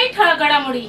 काही ठळक घडामोडी.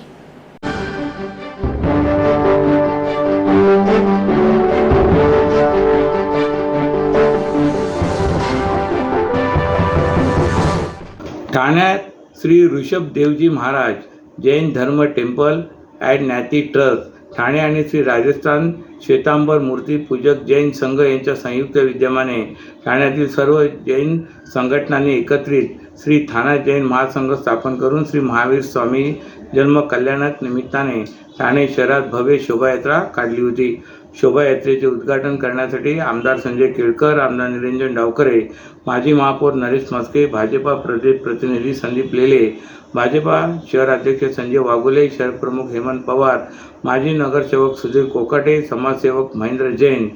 ठाण्यात श्री ऋषभदेवजी महाराज जैन धर्म टेम्पल ॲड ज्ञाती ट्रस्ट ठाणे आणि श्री राजस्थान श्वेतांबर मूर्ती पूजक जैन संघ यांच्या संयुक्त विद्यमाने ठाण्यातील सर्व जैन संघटनांनी एकत्रित श्री ठाणा जैन महासंघ स्थापन करून श्री महावीर स्वामी जन्म कल्याणक निमित्ताने ठाणे शहरात भव्य शोभायात्रा काढली होती. शोभायात्रेचे उद्घाटन करण्यासाठी आमदार संजय केळकर, आमदार निरंजन डावखरे, माजी महापौर नरेश मस्के, भाजपा प्रदेश प्रतिनिधी संदीप लेले, भाजपा शहर अध्यक्ष संजय वाघोले, शहर प्रमुख हेमंत पवार, माजी नगरसेवक सुधीर कोकाटे, समाजसेवक महेंद्र जैन,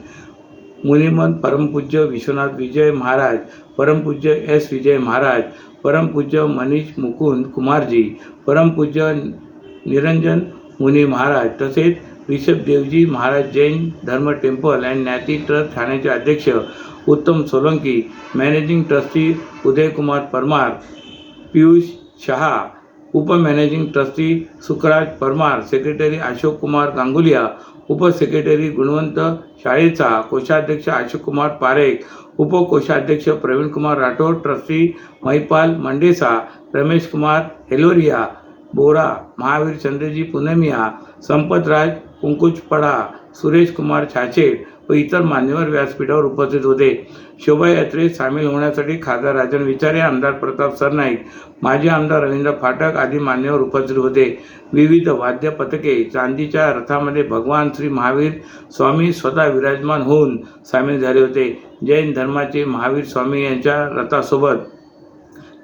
मुनिमंत परमपूज्य विश्वनाथ विजय महाराज, परमपूज्य एस विजय महाराज, परमपूज्य मनीष मुकुंद कुमारजी, परमपूज्य निरंजन मुनी महाराज तसेच ऋषभदेवजी महाराज जैन धर्म टेम्पल अँड ज्ञाती ट्रस्ट ठाण्याचे अध्यक्ष उत्तम सोलंकी, मॅनेजिंग ट्रस्टी उदयकुमार परमार, पियुष शहा, उपमॅनेजिंग ट्रस्टी सुखराज परमार, सेक्रेटरी अशोक कुमार गांगुलिया, उपसेक्रेटरी गुणवंत शाळेचा, कोषाध्यक्ष अशोक कुमार पारेख, उपकोषाध्यक्ष प्रवीण कुमार राठोड, ट्रस्टी महिपाल मंडेसा, रमेश कुमार हेलोरिया बोरा, महावीर चंद्रजी पुनमिया, संपतराज कुंकुचपडा, सुरेश कुमार छाछेड व इतर मान्यवर व्यासपीठावर उपस्थित होते. शोभायात्रेत सामील होण्यासाठी खासदार राजन विचारे, आमदार प्रताप सरनाईक, माजी आमदार रवींद्र फाटक आदी मान्यवर उपस्थित होते. विविध वाद्य पथके, चांदीच्या रथामध्ये भगवान श्री महावीर स्वामी स्वतः विराजमान होऊन सामील झाले होते. जैन धर्माचे महावीर स्वामी यांच्या रथासोबत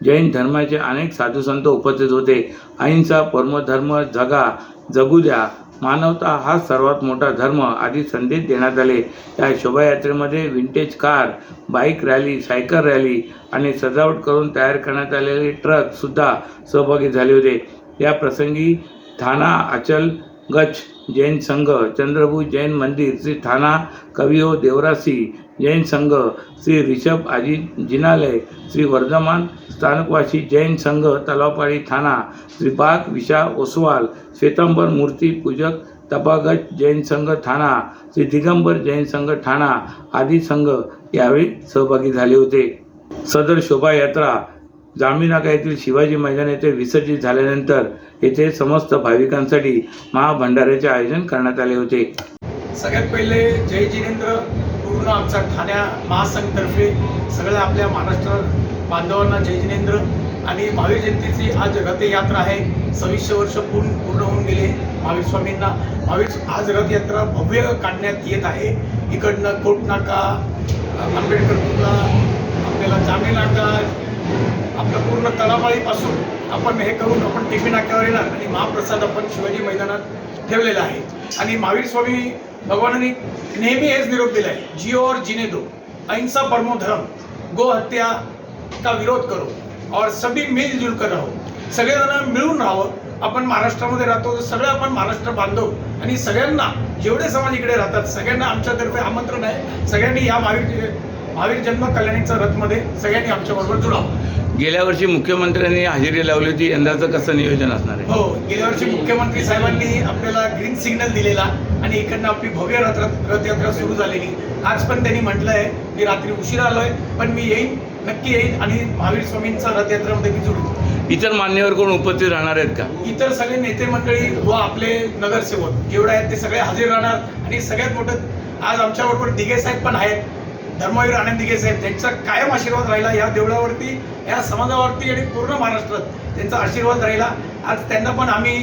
जैन धर्माचे अनेक साधुसंत उपस्थित होते. अहिंसा परमधर्म जगा, जगू द्या, मानवता हा सर्वात मोठा धर्म आदी संदेश देण्यात आले. या शोभायात्रेमध्ये vintage car, bike rally, cycle rally आणि सजावट करून तयार करण्यात आलेले ट्रक सुद्धा सहभागी झाले होते. या प्रसंगी ठाणा अचल गच्छ जैन संघ, चंद्रभूज जैन मंदिर, श्री ठाणा कवियो देवरासी जैन संघ, श्री ऋषभ आजी जिनालय, श्री वर्धमान स्थानकवासी जैन संघ तलावपाडी ठाणा, श्री बाग विशा ओसवाल, श्वेतांबर मूर्ती पूजक तपागत जैन संघ ठाणा, श्री दिगंबर जैन संघ ठाणा आदी संघ यावेळी सहभागी झाले होते. सदर शोभायात्रा जांभीनाका येथील शिवाजी मैदान येथे विसर्जित झाल्यानंतर येथे समस्त भाविकांसाठी महाभंडाऱ्याचे आयोजन करण्यात आले होते. सगळ्यात पहिले जय जिनेंद्र. पूर्ण आमचा ठाण्या महासंघतर्फे सगळ्या आपल्या महाराष्ट्र बांधवांना जय जिनेंद्र. आणि महावीर जयंतीची आज रथयात्रा आहे. 2600 वर्ष पूर्ण होऊन गेले महावीर स्वामींना. आज रथयात्रा भव्य काढण्यात येत आहे. इकडनं कोटनाका, आंबेडकर पुतळा, आपल्याला जांभी नाका, आपलं पूर्ण तळामाळीपासून आपण हे करून आपण टिपी नाक्यावर येणार आणि महाप्रसाद आपण शिवाजी मैदानात ठेवलेला आहे. आणि महावीर स्वामी भगवानांनी नेहमी हेच निरोप दिला आहे, जियो और जीने दो, अहिंसा परमो धर्म, गो हत्या का विरोध करो और सभी मिलजुल कर राहो. सगळेजण मिळून राहावं. आपण महाराष्ट्रामध्ये राहतो, सगळं आपण महाराष्ट्र बांधव आणि सगळ्यांना जेवढे समाज इकडे राहतात सगळ्यांना आमच्यातर्फे आमंत्रण आहे. सगळ्यांनी या महावीर जन्म कल्याणीचा रथमध्ये सगळ्यांनी आमच्याबरोबर जुळावं. गेल्या वर्षी मुख्यमंत्र्यांनी हजेरी लावली होती, यंदाचं कसं नियोजन असणार आहे? हो, गेल्या वर्षी मुख्यमंत्री साहेबांनी आपल्याला ग्रीन सिग्नल दिलेला आणि इकडनं आपली भव्य रथयात्रा सुरू झालेली. आज पण त्यांनी म्हटलं आहे की रात्री उशिरा आलोय पण मी येईन, नक्की येईन आणि महावीर स्वामींचा रथयात्रेमध्ये मी जुळू. इतर मान्यवर कोण उपस्थित राहणार आहेत का? इतर सगळे नेते मंडळी व आपले नगरसेवक जेवढे आहेत ते सगळे हजर राहणार. आणि सगळ्यात मोठं आज आमच्याबरोबर दिघे साहेब पण आहेत, धर्मवीर आनंद दिघे साहेब. त्यांचा कायम आशीर्वाद राहिला या देवळावरती, या समाजावरती आणि पूर्ण महाराष्ट्रात त्यांचा आशीर्वाद राहिला. आज त्यांना पण आम्ही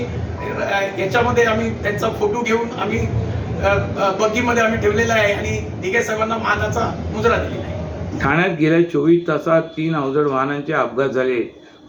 याच्यामध्ये आम्ही त्यांचा फोटो घेऊन आम्ही बग्गीमध्ये आम्ही ठेवलेला आहे आणि दिघे साहेबांना मानाचा मुजरा दिलेला आहे. ठाण्यात गेल्या 24 तासात 3 अवजड वाहनांचे अपघात झाले.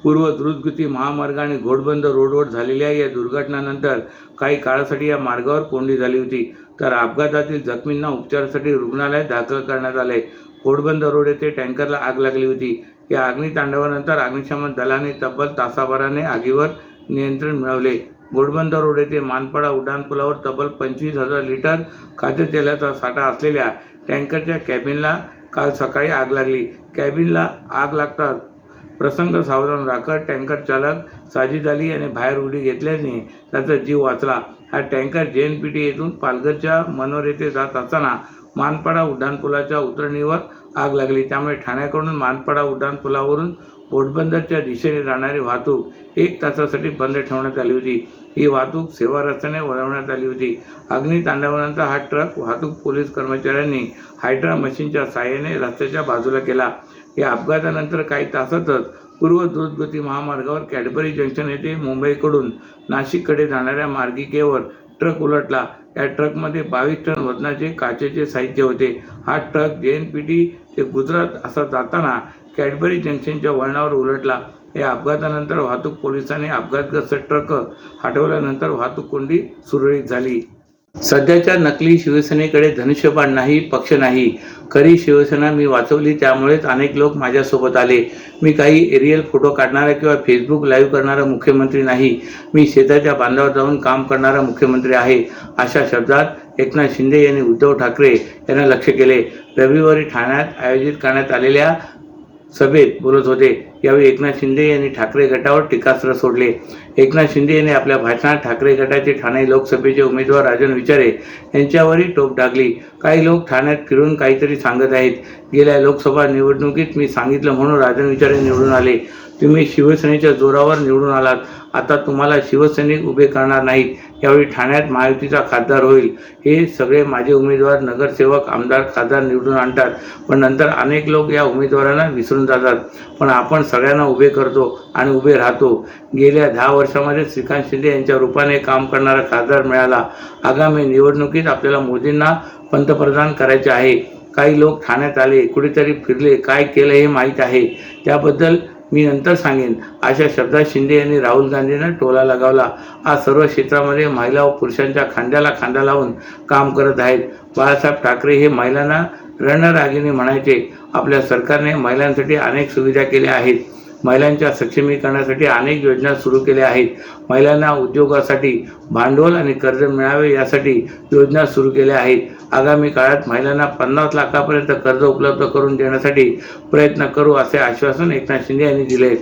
पूर्व द्रुतगती महामार्ग आणि घोडबंद रोडवर झालेल्या या दुर्घटनानंतर काही काळासाठी या मार्गावर कोंडी झाली होती. तर अपघातातील जखमींना उपचारासाठी रुग्णालयात दाखल करण्यात आले. घोडबंद रोड येथे टँकरला आग लागली होती. या अग्नितांडवानंतर अग्निशमन दलाने तब्बल तासाभराने आगीवर नियंत्रण मिळवले. घोडबंद रोड येथे मानपाडा उड्डाणपुलावर तब्बल 25,000 लिटर खाद्यतेलाचा साठा असलेल्या टँकरच्या कॅबिनला काल सकाळी आग लागली. कॅबिनला आग लागताच प्रसंग सावधान राखत टँकर चालक साजिद अली याने बाहेर उडी घेतल्याने त्याचा जीव वाचला. हा टँकर JNPT येथून पालघरच्या मनोर येथे जात असताना मानपाडा उड्डाणपुलाच्या उतरणीवर आग लागली. त्यामुळे ठाण्याकडून मानपाडा उड्डाणपुलावरून पोटबंदरच्या दिशेने जाणारी वाहतूक 1 तासासाठी बंद ठेवण्यात आली होती. ही वाहतूक सेवा रस्त्याने वळवण्यात आली होती. अग्नितांडवानंतर हा ट्रक वाहतूक पोलीस कर्मचाऱ्यांनी हायड्रा मशीनच्या साहाय्याने रस्त्याच्या बाजूला केला. या अपघातानंतर काही तासातच पूर्व द्रुतगती महामार्गावर कॅडबरी जंक्शन येथे मुंबईकडून नाशिककडे जाणाऱ्या मार्गिकेवर ट्रक उलटला. या ट्रकमध्ये 22 टन वजनाचे काचेचे साहित्य होते. हा ट्रक JNPT ते गुजरात असा जाताना कॅडबरी जंक्शनच्या वळणावर उलटला. या अपघातानंतर वाहतूक पोलिसांनी अपघातग्रस्त ट्रक हटवल्यानंतर वाहतूक कोंडी सुरळीत झाली. सध्याच्या नकली शिवसेनेकडे धनुष्यबाण नाही, पक्ष नाही. खरी शिवसेना मी वाचवली, त्यामुळेच अनेक लोक माझ्यासोबत आले. मी काही एरियल फोटो काढणारा किंवा फेसबुक लाईव्ह करणारा मुख्यमंत्री नाही. मी शेताच्या बांधावर जाऊन काम करणारा मुख्यमंत्री आहे. अशा शब्दात एकनाथ शिंदे यांनी उद्धव ठाकरे यांना लक्ष्य केले. रविवारी ठाण्यात आयोजित करण्यात आलेल्या सभेत बोलत होते. यावेळी एकनाथ शिंदे यांनी ठाकरे गटावर टीकास्त्र सोडले. एकनाथ शिंदे यांनी आपल्या भाषणात ठाकरे गटाचे ठाणे लोकसभेचे उमेदवार राजन विचारे यांच्यावरही टोप टाकली. काही लोक ठाण्यात फिरून काहीतरी सांगत आहेत. गेल्या लोकसभा निवडणुकीत मी सांगितलं म्हणून राजन विचारे निवडून आले. तुम्ही शिवसेनेच्या जोरावर निवडून आलात. आता तुम्हाला शिवसैनिक उभे करणार नाहीत. यावेळी ठाण्यात महायुतीचा खासदार होईल. हे सगळे माझे उमेदवार नगरसेवक, आमदार, खासदार निवडून आणतात, पण नंतर अनेक लोक या उमेदवारांना विसरून जातात. पण आपण सगळ्यांना उभे करतो आणि उभे राहतो. गेल्या 10 वर्षामध्ये श्रीकांत शिंदे यांच्या रूपाने काम करणारा खासदार मिळाला. आगामी निवडणुकीत आपल्याला मोदींना पंतप्रधान करायचे आहे. काही लोक ठाण्यात आले, कुठेतरी फिरले, काय केलं हे माहीत आहे. त्याबद्दल मी नंतर सांगेन. अशा शब्दात शिंदे यांनी राहुल गांधींना टोला लगावला. आज सर्व क्षेत्रामध्ये महिला व पुरुषांच्या खांद्याला खांदा लावून काम करत आहेत. बाळासाहेब ठाकरे हे महिलांना रणरागिणी म्हणायचे. आपल्या सरकारने महिलांसाठी अनेक सुविधा केल्या आहेत. महिलांच्या सक्षमीकरणासाठी अनेक योजना सुरू केल्या आहेत. महिलांना उद्योगासाठी भांडवल आणि कर्ज मिळावे यासाठी योजना सुरू केल्या आहेत. आगामी काळात महिलांना 50 लाखापर्यंत कर्ज उपलब्ध करून देण्यासाठी प्रयत्न करू, असे आश्वासन एकनाथ शिंदे यांनी दिले.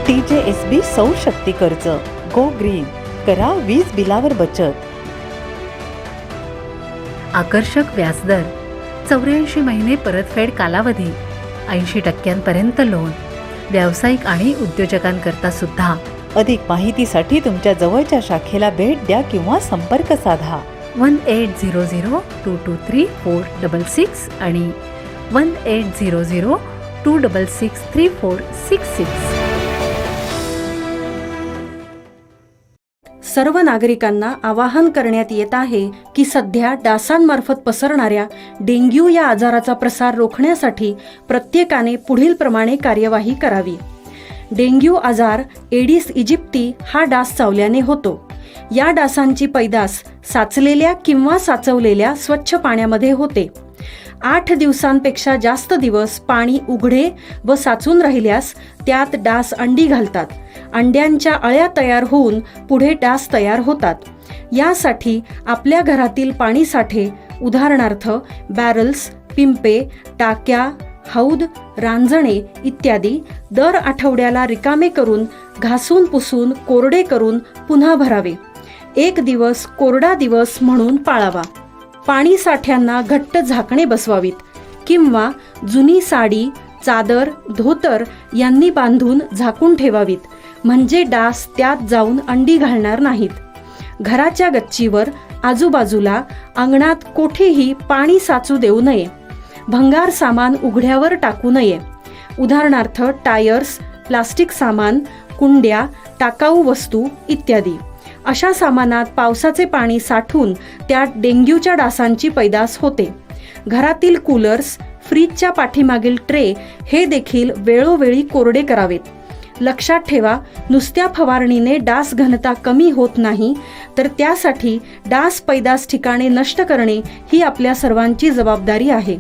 TJSB सौर शक्ती कर्ज, गो ग्रीन, करा वीज बिलावर बचत. आकर्षक व्याजदर, 84 महिने परतफेड कालावधी, 80% लोन, व्यावसायिक आणि उद्योजकांकरता सुद्धा. अधिक माहितीसाठी तुमच्या जवळच्या शाखेला भेट द्या किंवा संपर्क साधा. 1800-223-466 आणि 1800-266-3466. सर्व नागरिकांना आवाहन करण्यात येत आहे की सध्या डासांमार्फत पसरणाऱ्या डेंग्यू या आजाराचा प्रसार रोखण्यासाठी प्रत्येकाने पुढीलप्रमाणे कार्यवाही करावी. डेंग्यू आजार एडिस इजिप्टी हा डास चावल्याने होतो. या डासांची पैदास साचलेल्या किंवा साचवलेल्या स्वच्छ पाण्यामध्ये होते. 8 दिवसांपेक्षा जास्त दिवस पाणी उघडे व साचून राहिल्यास त्यात डास अंडी घालतात. अंड्यांच्या अळ्या तयार होऊन पुढे डास तयार होतात. यासाठी आपल्या घरातील पाणीसाठे, उदाहरणार्थ बॅरल्स, पिंपे, टाक्या, हौद, रांजणे इत्यादी दर आठवड्याला रिकामे करून घासून पुसून कोरडे करून पुन्हा भरावे. 1 दिवस कोरडा दिवस म्हणून पाळावा. पाणी साठ्यांना घट्ट झाकणे बसवावीत किंवा जुनी साडी, चादर, धोतर यांनी बांधून झाकून ठेवावीत, म्हणजे डास त्यात जाऊन अंडी घालणार नाहीत. घराच्या गच्चीवर, आजूबाजूला, अंगणात कोठेही पाणी साचू देऊ नये. भंगार सामान उघड्यावर टाकू नये. उदाहरणार्थ टायर्स, प्लास्टिक सामान, कुंड्या, टाकाऊ वस्तू इत्यादी. अशा सामानात पावसाचे पाणी साठून त्यात डेंग्यूच्या डासांची पैदास होते. घरातील कूलर्स, फ्रीजच्या पाठीमागील ट्रे हे देखील वेळोवेळी कोरडे करावेत. लक्षात ठेवा, नुसत्या फवारणीने डास घनता कमी होत नाही, तर त्यासाठी डास पैदास ठिकाणे नष्ट करणे ही आपल्या सर्वांची जबाबदारी आहे.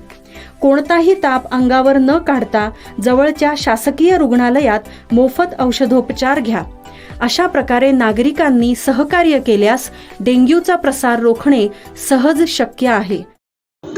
कोणताही ताप अंगावर न काढता जवळच्या शासकीय रुग्णालयात मोफत औषधोपचार घ्या. अशा प्रकारे नागरिकांनी सहकार्य केल्यास डेंग्यूचा प्रसार रोखणे सहज शक्य आहे.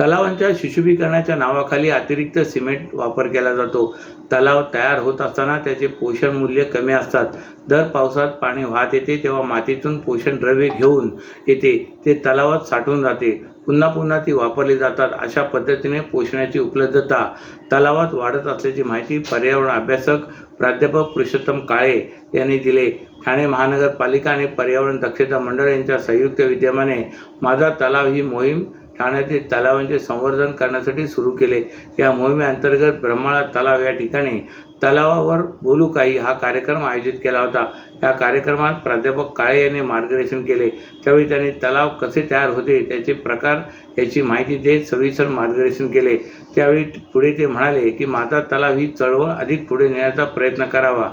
तलावांच्या सुशोभीकरणाच्या नावाखाली अतिरिक्त सिमेंट वापर केला जातो. तलाव तयार होत असताना त्याचे पोषण मूल्य कमी असतात. दर पावसात पाणी वाहत येते तेव्हा मातीतून पोषण द्रव्ये घेऊन येते, ते तलावात साठून जाते. पुन्हा पुन्हा ती वापरली जातात. अशा पद्धतीने पोषणाची उपलब्धता तलावात वाढत असल्याची माहिती पर्यावरण अभ्यासक प्राध्यापक पुरुषोत्तम काळे यांनी दिले. ठाणे महानगरपालिका आणि पर्यावरण दक्षता मंडळ यांच्या संयुक्त विद्यमाने माझा तलाव ही मोहीम ठाण्यातील तलावांचे संवर्धन करण्यासाठी सुरू केले. या मोहिमेअंतर्गत ब्रह्माळा तलाव या ठिकाणी तलावावर बोलू काही हा कार्यक्रम आयोजित केला होता. या कार्यक्रमात प्राध्यापक काळे यांनी मार्गदर्शन केले. त्यावेळी त्यांनी तलाव कसे तयार होते, त्याचे प्रकार याची माहिती देत सविस्तर मार्गदर्शन केले. त्यावेळी पुढे ते म्हणाले की माझा तलाव ही चळवळ अधिक पुढे नेण्याचा प्रयत्न करावा.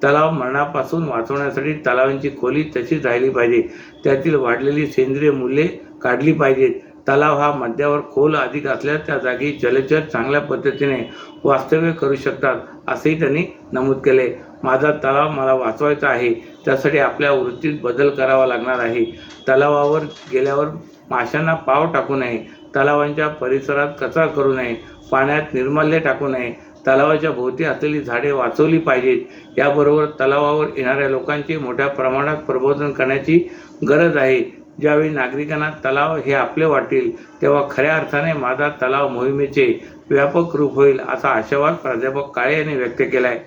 तलाव मरणापासून वाचवण्यासाठी तलावांची खोली तशीच राहिली पाहिजे. त्यातील वाढलेली सेंद्रिय मूल्ये काढली पाहिजेत. तलाव हा मध्यावर खोल अधिक असल्यास त्या जागी जलचर चांगल्या पद्धतीने वास्तव्य करू शकतात, असेही त्यांनी नमूद केले. माझा तलाव मला वाचवायचा आहे, त्यासाठी आपल्या वृत्तीत बदल करावा लागणार आहे. तलावावर गेल्यावर माशांना पाव टाकू नये, तलावांच्या परिसरात कचरा करू नये, पाण्यात निर्माल्य टाकू नये, तलावाच्या भोवती असलेली झाडे वाचवली पाहिजेत. याबरोबर तलावावर येणाऱ्या लोकांचे मोठ्या प्रमाणात प्रबोधन करण्याची गरज आहे. ज्यावेळी नागरिकांना तलाव हे आपले वाटेल तेव्हा खऱ्या अर्थाने माझा तलाव मोहिमेचे व्यापक रूप होईल, असा आशावाद प्राध्यापक काळे यांनी व्यक्त केला आहे.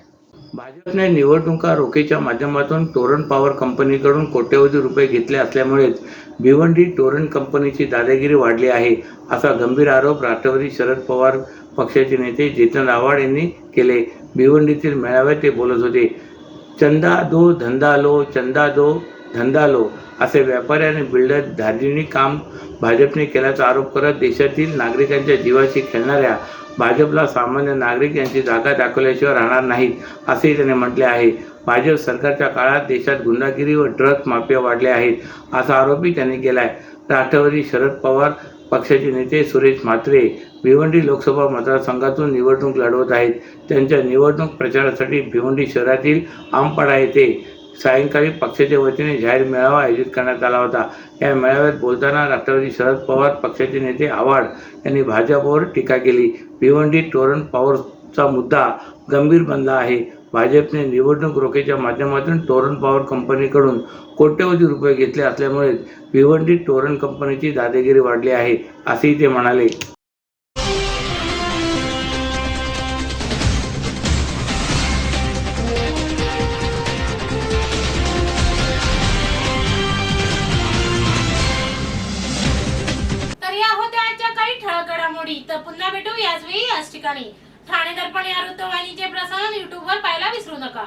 भाजपने निवडणुका रोखेच्या माध्यमातून टोरंट पॉवर कंपनीकडून कोट्यवधी रुपये घेतले असल्यामुळेच भिवंडी टोरंट कंपनीची दादागिरी वाढली आहे, असा गंभीर आरोप राष्ट्रवादी शरद पवार पक्षाचे नेते जितेंद्र आव्हाड यांनी केले. भिवंडीतील मेळाव्यात ते बोलत होते. चंदा दो धंदा लो, चंदा दो धंदा लो, असे व्यापारी आणि बिल्डर धार्जिणी काम भाजपने केल्याचा आरोप करत देशातील नागरिकांच्या जीवाशी खेळणाऱ्या भाजपला सामान्य नागरिक यांची जागा दाखवल्याशिवाय राहणार नाहीत, असेही त्यांनी म्हटले आहे. भाजप सरकारच्या काळात देशात गुंडागिरी व ड्रग्ज माफिया वाढल्या आहेत, असा आरोपही त्यांनी केला आहे. राष्ट्रवादी शरद पवार पक्षाचे नेते सुरेश म्हात्रे भिवंडी लोकसभा मतदारसंघातून निवडणूक लढवत आहेत. त्यांच्या निवडणूक प्रचारासाठी भिवंडी शहरातील आमपाडा येथे सायंकाळी पक्षाच्या वतीने जाहीर मेळावा आयोजित करण्यात आला होता. या मेळाव्यात बोलताना राष्ट्रवादी शरद पवार पक्षाचे नेते आव्हाड यांनी भाजपवर टीका केली. भिवंडी टोरंट पॉवरचा मुद्दा गंभीर बनला आहे. भाजपने निवडणूक रोखेच्या माध्यमातून टोरंट पॉवर कंपनीकडून कोट्यवधी रुपये घेतले असल्यामुळे भिवंडी टोरंट कंपनीची दादागिरी वाढली आहे, असेही ते म्हणाले. तर पुन्हा भेटू याच वेळी याच ठिकाणी. ठाणे दर्पण या वृत्तवाहिनीचे प्रसारण YouTube वर पाहायला विसरू नका.